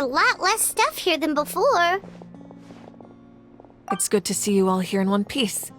a lot less stuff here than before. It's good to see you all here in one piece.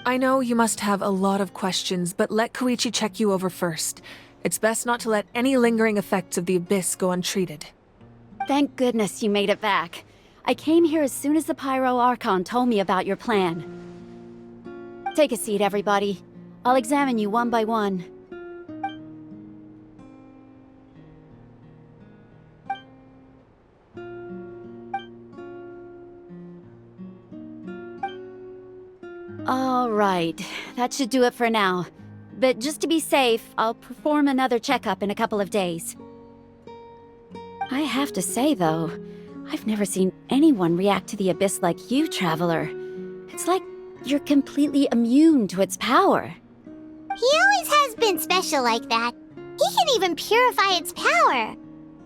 I know you must have a lot of questions, but let Koichi check you over first. It's best not to let any lingering effects of the Abyss go untreated. Thank goodness you made it back. I came here as soon as the Pyro Archon told me about your plan. Take a seat, everybody. I'll examine you one by one. All right, that should do it for now. But just to be safe, I'll perform another checkup in a couple of days. I have to say, though, I've never seen anyone react to the Abyss like you, Traveler. It's like you're completely immune to its power. He always has been special like that. He can even purify its power.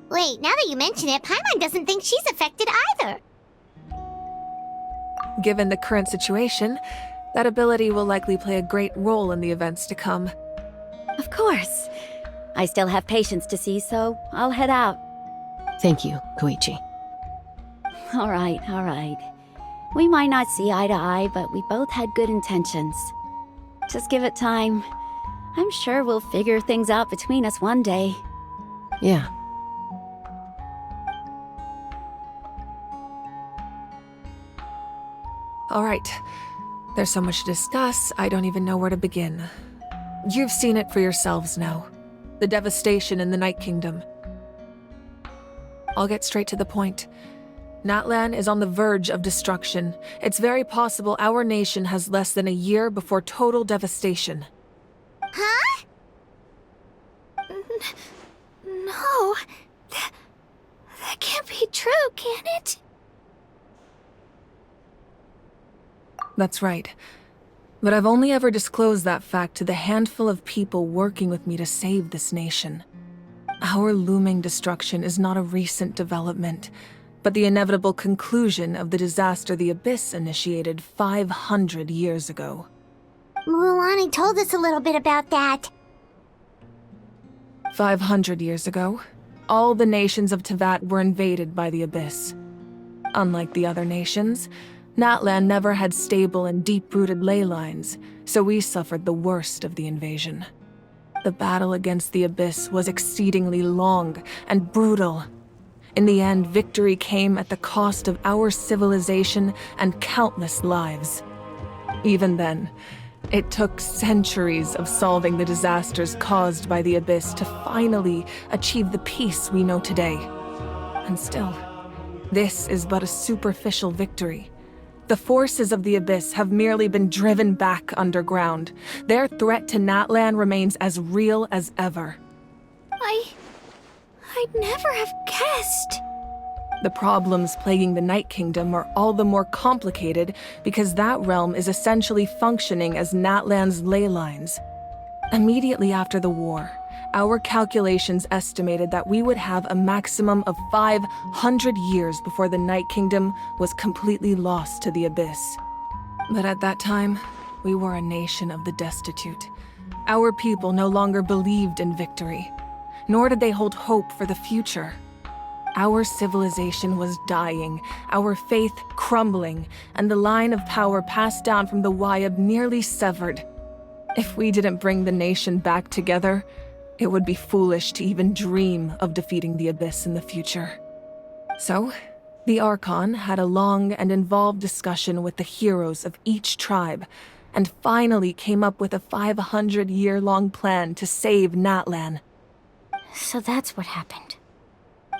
Wait, now that you mention it, Paimon doesn't think she's affected either. Given the current situation, that ability will likely play a great role in the events to come. Of course. I still have patients to see, so I'll head out. Thank you, Koichi. All right. We might not see eye to eye, but we both had good intentions. Just give it time. I'm sure we'll figure things out between us one day. Yeah. All right. There's so much to discuss, I don't even know where to begin. You've seen it for yourselves now. The devastation in the Night Kingdom. I'll get straight to the point. Natlan is on the verge of destruction. It's very possible our nation has less than a year before total devastation. Huh? No. That can't be true, can it? That's right. But I've only ever disclosed that fact to the handful of people working with me to save this nation. Our looming destruction is not a recent development, but the inevitable conclusion of the disaster the Abyss initiated 500 years ago. Mualani told us a little bit about that. 500 years ago, all the nations of Teyvat were invaded by the Abyss. Unlike the other nations, Natlan never had stable and deep-rooted ley lines, so we suffered the worst of the invasion. The battle against the Abyss was exceedingly long and brutal. In the end, victory came at the cost of our civilization and countless lives. Even then, it took centuries of solving the disasters caused by the Abyss to finally achieve the peace we know today. And still, this is but a superficial victory. The forces of the Abyss have merely been driven back underground. Their threat to Natlan remains as real as ever. I'd never have guessed. The problems plaguing the Night Kingdom are all the more complicated because that realm is essentially functioning as Natlan's ley lines. Immediately after the war, our calculations estimated that we would have a maximum of 500 years before the Night Kingdom was completely lost to the Abyss. But at that time, we were a nation of the destitute. Our people no longer believed in victory, nor did they hold hope for the future. Our civilization was dying, our faith crumbling, and the line of power passed down from the Wayab nearly severed. If we didn't bring the nation back together, it would be foolish to even dream of defeating the Abyss in the future. So, the Archon had a long and involved discussion with the heroes of each tribe, and finally came up with a 500-year-long plan to save Natlan. So that's what happened.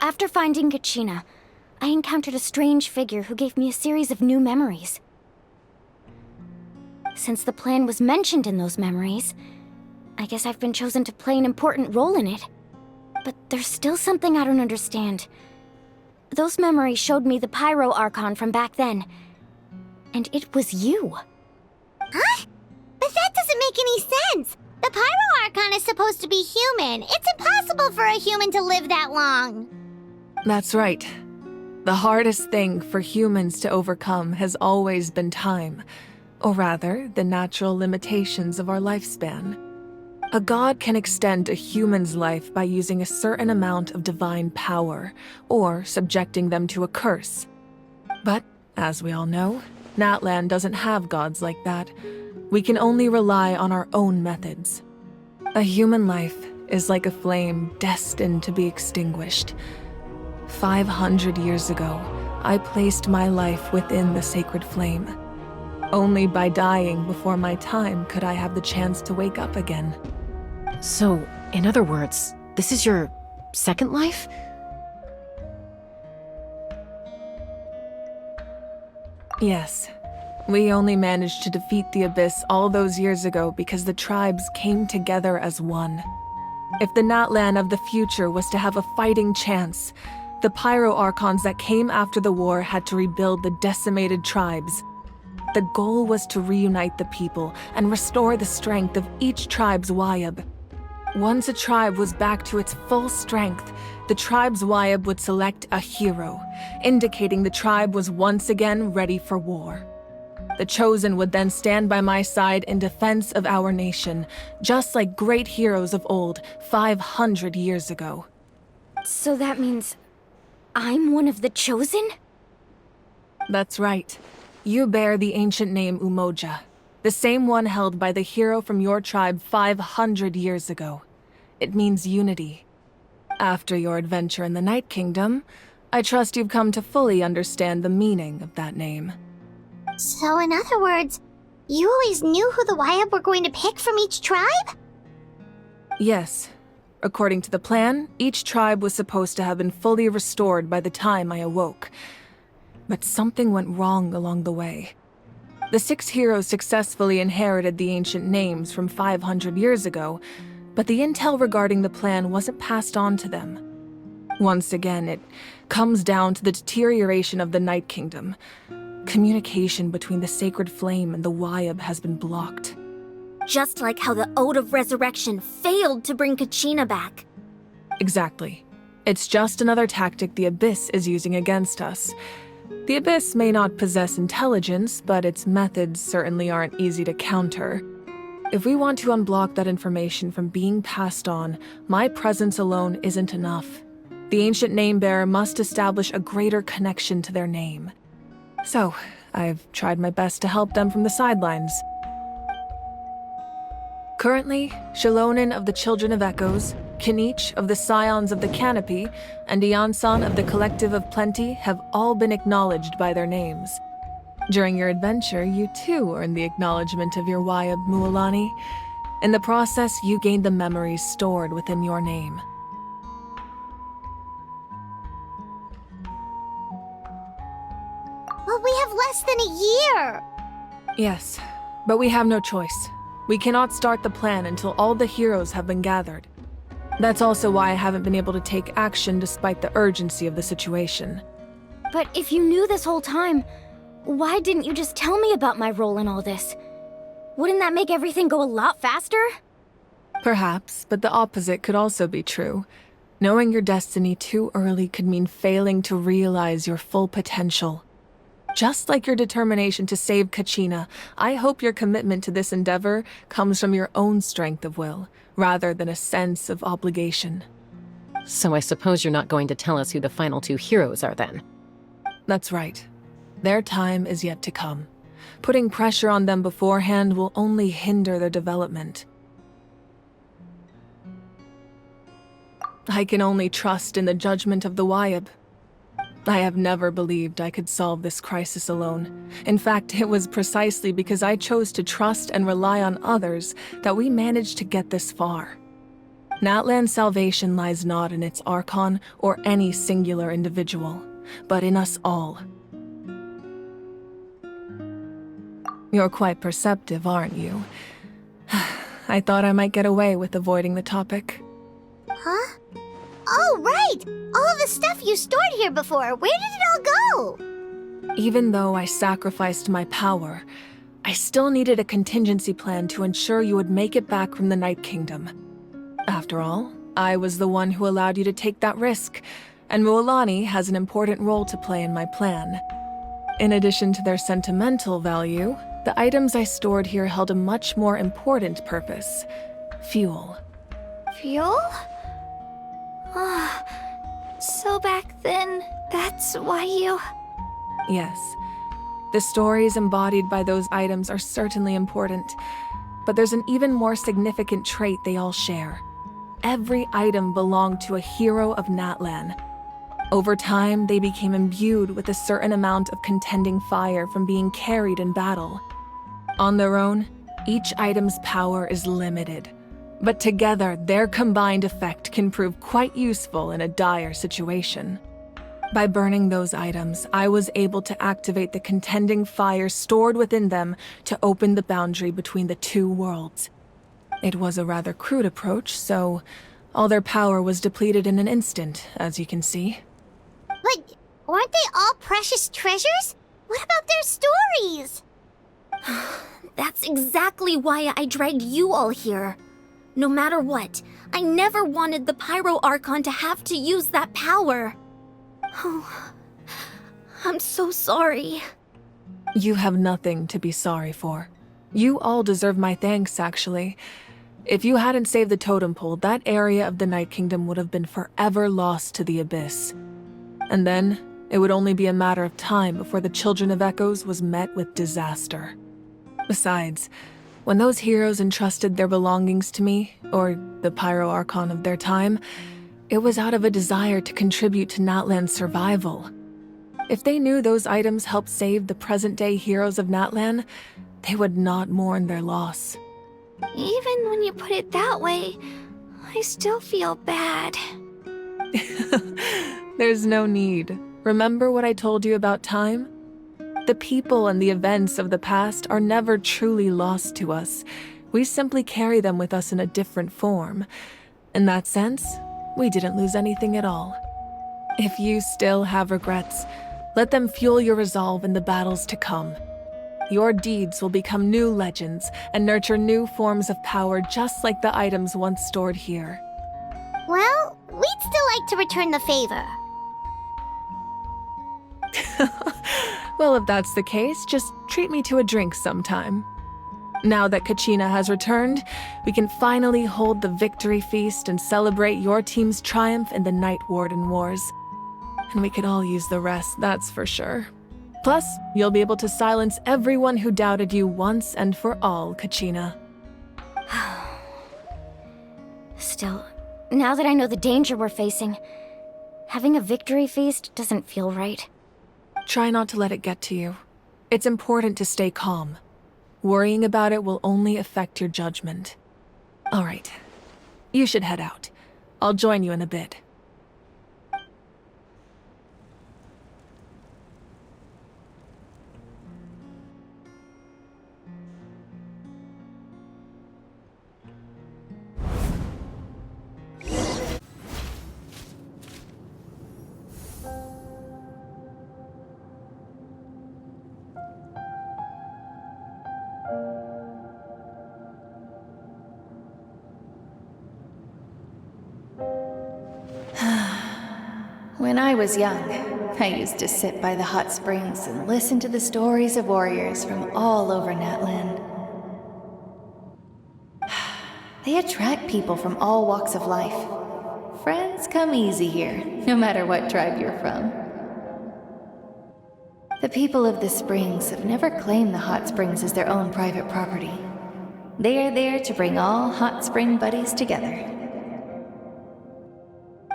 After finding Kachina, I encountered a strange figure who gave me a series of new memories. Since the plan was mentioned in those memories, I guess I've been chosen to play an important role in it. But there's still something I don't understand. Those memories showed me the Pyro Archon from back then. And it was you. Huh? But that doesn't make any sense! The Pyro Archon is supposed to be human. It's impossible for a human to live that long. That's right. The hardest thing for humans to overcome has always been time, or rather, the natural limitations of our lifespan. A god can extend a human's life by using a certain amount of divine power, or subjecting them to a curse. But, as we all know, Natlan doesn't have gods like that. We can only rely on our own methods. A human life is like a flame destined to be extinguished. 500 years ago, I placed my life within the sacred flame. Only by dying before my time could I have the chance to wake up again. So, in other words, this is your second life? Yes. We only managed to defeat the Abyss all those years ago because the tribes came together as one. If the Natlan of the future was to have a fighting chance, the Pyro Archons that came after the war had to rebuild the decimated tribes. The goal was to reunite the people and restore the strength of each tribe's Wayab. Once a tribe was back to its full strength, the tribe's Wayab would select a hero, indicating the tribe was once again ready for war. The Chosen would then stand by my side in defense of our nation, just like great heroes of old, 500 years ago. So that means I'm one of the Chosen? That's right. You bear the ancient name Umoja, the same one held by the hero from your tribe 500 years ago. It means unity. After your adventure in the Night Kingdom, I trust you've come to fully understand the meaning of that name. So in other words, you always knew who the Wayab were going to pick from each tribe? Yes. According to the plan, each tribe was supposed to have been fully restored by the time I awoke. But something went wrong along the way. The 6 heroes successfully inherited the ancient names from 500 years ago, but the intel regarding the plan wasn't passed on to them. Once again, it comes down to the deterioration of the Night Kingdom. Communication between the Sacred Flame and the Wayab has been blocked. Just like how the Ode of Resurrection failed to bring Kachina back. Exactly. It's just another tactic the Abyss is using against us. The Abyss may not possess intelligence, but its methods certainly aren't easy to counter. If we want to unblock that information from being passed on, my presence alone isn't enough. The ancient name-bearer must establish a greater connection to their name. So, I've tried my best to help them from the sidelines. Currently, Shalonin of the Children of Echoes, Kinich of the Scions of the Canopy, and Iansan of the Collective of Plenty have all been acknowledged by their names. During your adventure, you too earned the acknowledgement of your Wayab Mualani. In the process, you gained the memories stored within your name. But we have less than a year! Yes, but we have no choice. We cannot start the plan until all the heroes have been gathered. That's also why I haven't been able to take action despite the urgency of the situation. But if you knew this whole time, why didn't you just tell me about my role in all this? Wouldn't that make everything go a lot faster? Perhaps, but the opposite could also be true. Knowing your destiny too early could mean failing to realize your full potential. Just like your determination to save Kachina, I hope your commitment to this endeavor comes from your own strength of will, rather than a sense of obligation. So I suppose you're not going to tell us who the final 2 heroes are then? That's right. Their time is yet to come. Putting pressure on them beforehand will only hinder their development. I can only trust in the judgment of the Wayab. I have never believed I could solve this crisis alone. In fact, it was precisely because I chose to trust and rely on others that we managed to get this far. Natlan's salvation lies not in its Archon or any singular individual, but in us all. You're quite perceptive, aren't you? I thought I might get away with avoiding the topic. Huh? Oh, right! All of the stuff you stored here before, where did it all go? Even though I sacrificed my power, I still needed a contingency plan to ensure you would make it back from the Night Kingdom. After all, I was the one who allowed you to take that risk, and Mualani has an important role to play in my plan. In addition to their sentimental value, the items I stored here held a much more important purpose: fuel. Fuel? Ah, so back then, that's why you... Yes. The stories embodied by those items are certainly important, but there's an even more significant trait they all share. Every item belonged to a hero of Natlan. Over time, they became imbued with a certain amount of contending fire from being carried in battle. On their own, each item's power is limited, but together, their combined effect can prove quite useful in a dire situation. By burning those items, I was able to activate the contending fire stored within them to open the boundary between the two worlds. It was a rather crude approach, so all their power was depleted in an instant, as you can see. But weren't they all precious treasures? What about their stories? That's exactly why I dragged you all here. No matter what, I never wanted the Pyro Archon to have to use that power. Oh, I'm so sorry. You have nothing to be sorry for. You all deserve my thanks, actually. If you hadn't saved the totem pole, that area of the Night Kingdom would have been forever lost to the Abyss. And then, it would only be a matter of time before the Children of Echoes was met with disaster. Besides, when those heroes entrusted their belongings to me, or the Pyro Archon of their time, it was out of a desire to contribute to Natlan's survival. If they knew those items helped save the present-day heroes of Natlan, they would not mourn their loss. Even when you put it that way, I still feel bad. There's no need. Remember what I told you about time? The people and the events of the past are never truly lost to us. We simply carry them with us in a different form. In that sense, we didn't lose anything at all. If you still have regrets, let them fuel your resolve in the battles to come. Your deeds will become new legends and nurture new forms of power just like the items once stored here. Well, we'd still like to return the favor. Well, if that's the case, just treat me to a drink sometime. Now that Kachina has returned, we can finally hold the victory feast and celebrate your team's triumph in the Night Warden Wars. And we could all use the rest, that's for sure. Plus, you'll be able to silence everyone who doubted you once and for all, Kachina. Still, now that I know the danger we're facing, having a victory feast doesn't feel right. Try not to let it get to you. It's important to stay calm. Worrying about it will only affect your judgment. All right. You should head out. I'll join you in a bit. When I was young, I used to sit by the hot springs and listen to the stories of warriors from all over Natlan. They attract people from all walks of life. Friends come easy here, no matter what tribe you're from. The people of the springs have never claimed the hot springs as their own private property. They are there to bring all hot spring buddies together.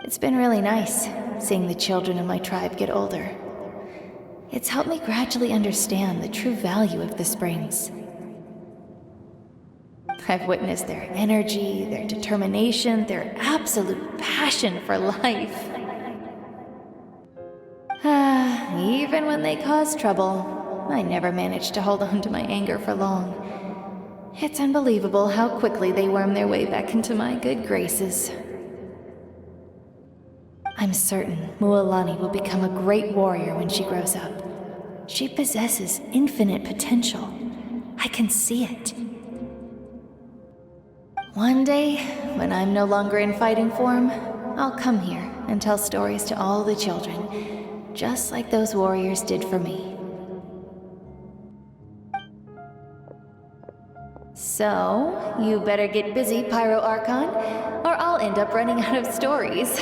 It's been really nice, seeing the children of my tribe get older. It's helped me gradually understand the true value of the springs. I've witnessed their energy, their determination, their absolute passion for life. Even when they cause trouble, I never managed to hold on to my anger for long. It's unbelievable how quickly they worm their way back into my good graces. I'm certain Mualani will become a great warrior when she grows up. She possesses infinite potential. I can see it. One day, when I'm no longer in fighting form, I'll come here and tell stories to all the children, just like those warriors did for me. So, you better get busy, Pyro Archon, or I'll end up running out of stories.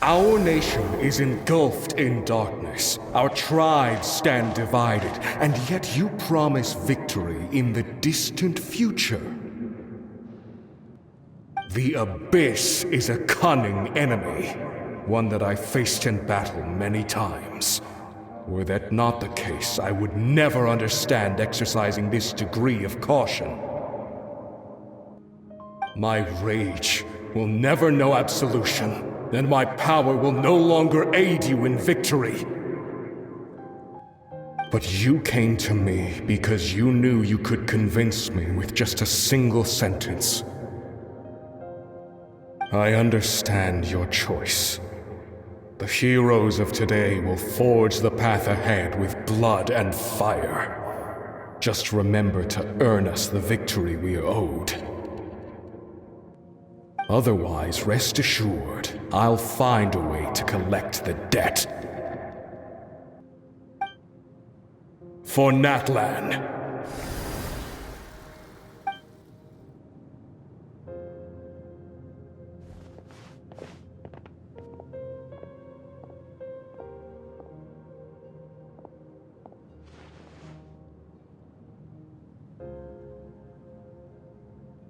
Our nation is engulfed in darkness. Our tribes stand divided, and yet you promise victory in the distant future. The Abyss is a cunning enemy, one that I faced in battle many times. Were that not the case, I would never understand exercising this degree of caution. My rage will never know absolution. Then my power will no longer aid you in victory. But you came to me because you knew you could convince me with just a single sentence. I understand your choice. The heroes of today will forge the path ahead with blood and fire. Just remember to earn us the victory we are owed. Otherwise, rest assured, I'll find a way to collect the debt. For Natlan.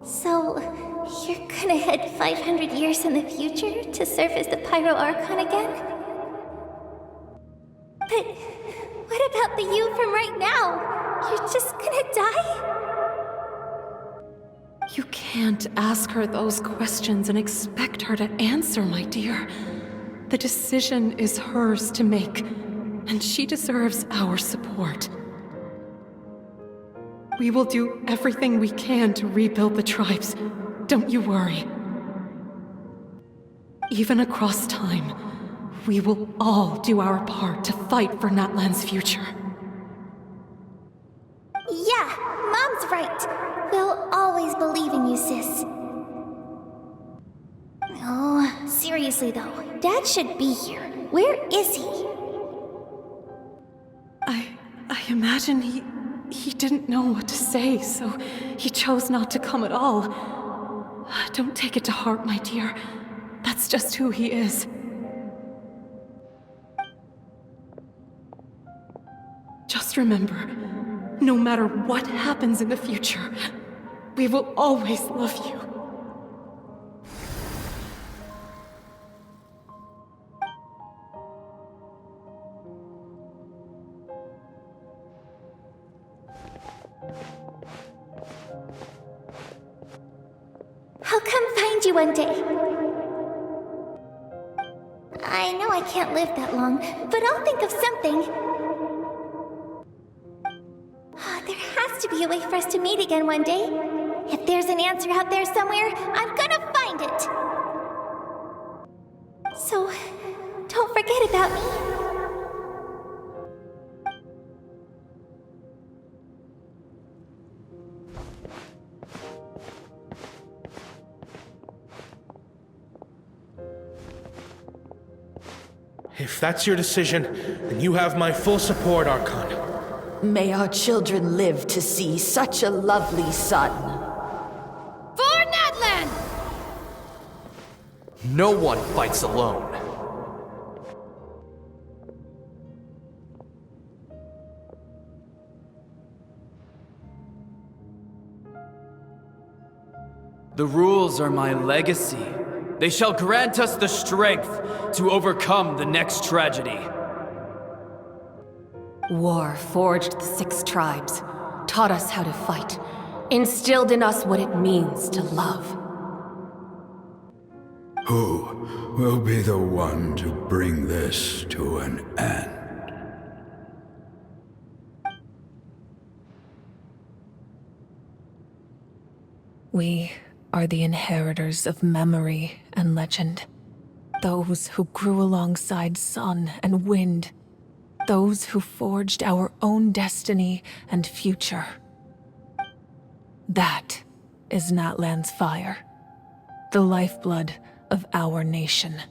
So, you're gonna head 500 years in the future to serve as the Pyro Archon again? But what about the you from right now? You're just gonna die? You can't ask her those questions and expect her to answer, my dear. The decision is hers to make, and she deserves our support. We will do everything we can to rebuild the tribes. Don't you worry. Even across time, we will all do our part to fight for Natlan's future. Yeah, Mom's right. We'll always believe in you, sis. Oh, seriously though, Dad should be here. Where is he? I imagine he didn't know what to say, so he chose not to come at all. Don't take it to heart, my dear. That's just who he is. Just remember, no matter what happens in the future, we will always love you. I'll come find you one day. I know I can't live that long, but I'll think of something. There has to be a way for us to meet again one day. If there's an answer out there somewhere, I'm gonna find it. So, don't forget about me. If that's your decision, then you have my full support, Archon. May our children live to see such a lovely son. For Natlan! No one fights alone. The rules are my legacy. They shall grant us the strength to overcome the next tragedy. War forged the 6 tribes, taught us how to fight, instilled in us what it means to love. Who will be the one to bring this to an end? We are the inheritors of memory and legend. Those who grew alongside sun and wind. Those who forged our own destiny and future. That is Natlan's fire. The lifeblood of our nation.